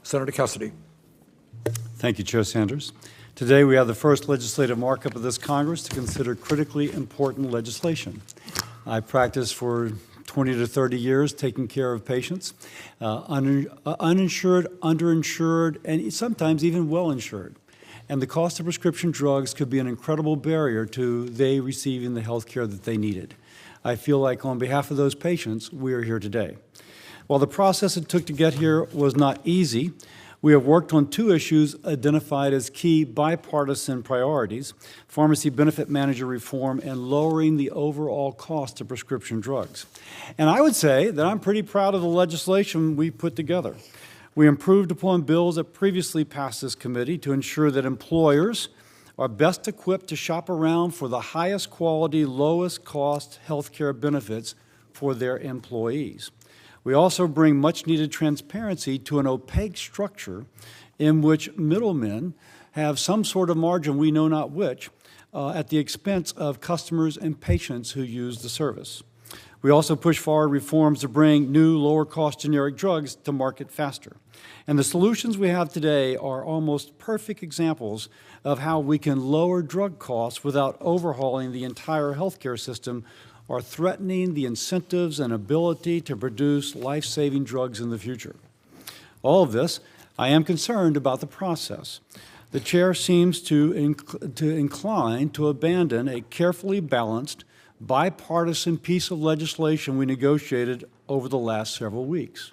Senator Cassidy. Thank you, Chair Sanders. Today we have the first legislative markup of this Congress to consider critically important legislation. I practiced for 20 to 30 years taking care of patients, uninsured, underinsured, and sometimes even well-insured. And the cost of prescription drugs could be an incredible barrier to they receiving the health care that they needed. I feel like on behalf of those patients, we are here today. While the process it took to get here was not easy, we have worked on two issues identified as key bipartisan priorities: pharmacy benefit manager reform and lowering the overall cost of prescription drugs. And I would say that I'm pretty proud of the legislation we put together. We improved upon bills that previously passed this committee to ensure that employers are best equipped to shop around for the highest quality, lowest cost health care benefits for their employees. We also bring much-needed transparency to an opaque structure in which middlemen have some sort of margin, we know not which, at the expense of customers and patients who use the service. We also push forward reforms to bring new, lower-cost generic drugs to market faster. And the solutions we have today are almost perfect examples of how we can lower drug costs without overhauling the entire healthcare system or threatening the incentives and ability to produce life-saving drugs in the future. All of this, I am concerned about the process. The chair seems to incline to abandon a carefully balanced, bipartisan piece of legislation we negotiated over the last several weeks.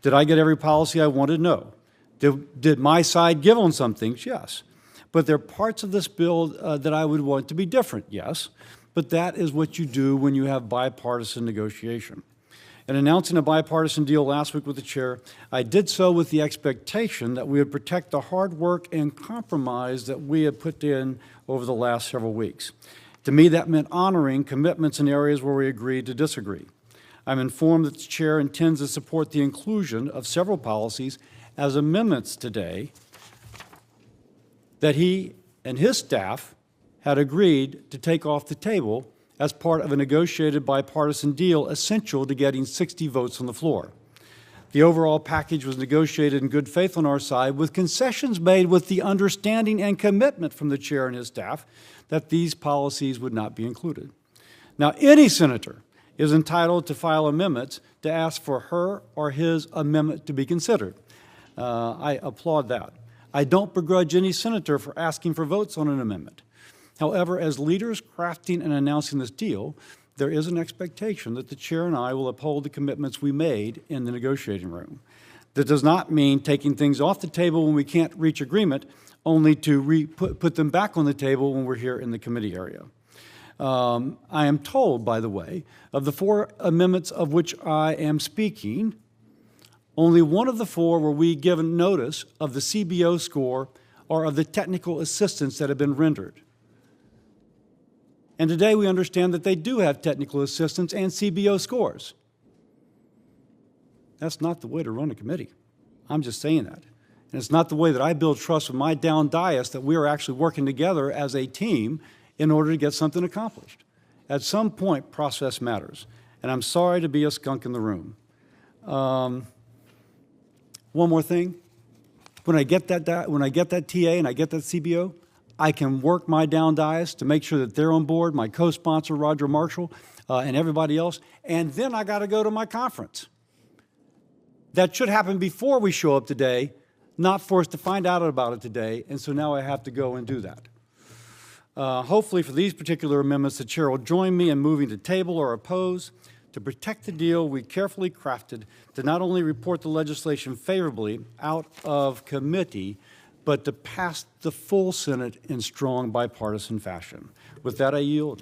Did I get every policy I wanted? No. Did my side give on some things? Yes. But there are parts of this bill that I would want to be different? Yes. But that is what you do when you have bipartisan negotiation. In announcing a bipartisan deal last week with the chair, I did so with the expectation that we would protect the hard work and compromise that we had put in over the last several weeks. To me, that meant honoring commitments in areas where we agreed to disagree. I'm informed that the chair intends to support the inclusion of several policies as amendments today that he and his staff had agreed to take off the table as part of a negotiated bipartisan deal essential to getting 60 votes on the floor. The overall package was negotiated in good faith on our side, with concessions made with the understanding and commitment from the chair and his staff that these policies would not be included. Now, any senator is entitled to file amendments to ask for her or his amendment to be considered. I applaud that. I don't begrudge any senator for asking for votes on an amendment. However, as leaders crafting and announcing this deal, there is an expectation that the chair and I will uphold the commitments we made in the negotiating room. That does not mean taking things off the table when we can't reach agreement, only to put them back on the table when we're here in the committee area. I am told, by the way, of the 4 amendments of which I am speaking, only one of the 4 were we given notice of the CBO score or of the technical assistance that have been rendered. And today we understand that they do have technical assistance and CBO scores. That's not the way to run a committee. I'm just saying that. And it's not the way that I build trust with my down dais that we are actually working together as a team in order to get something accomplished. At some point, process matters. And I'm sorry to be a skunk in the room. One more thing. When I get that TA and I get that CBO, I can work my down dais to make sure that they're on board, my co-sponsor, Roger Marshall, and everybody else, and then I got to go to my conference. That should happen before we show up today, not for us to find out about it today, and so now I have to go and do that. Hopefully for these particular amendments, the chair will join me in moving to table or oppose to protect the deal we carefully crafted to not only report the legislation favorably out of committee, but to pass the full Senate in strong bipartisan fashion. With that, I yield.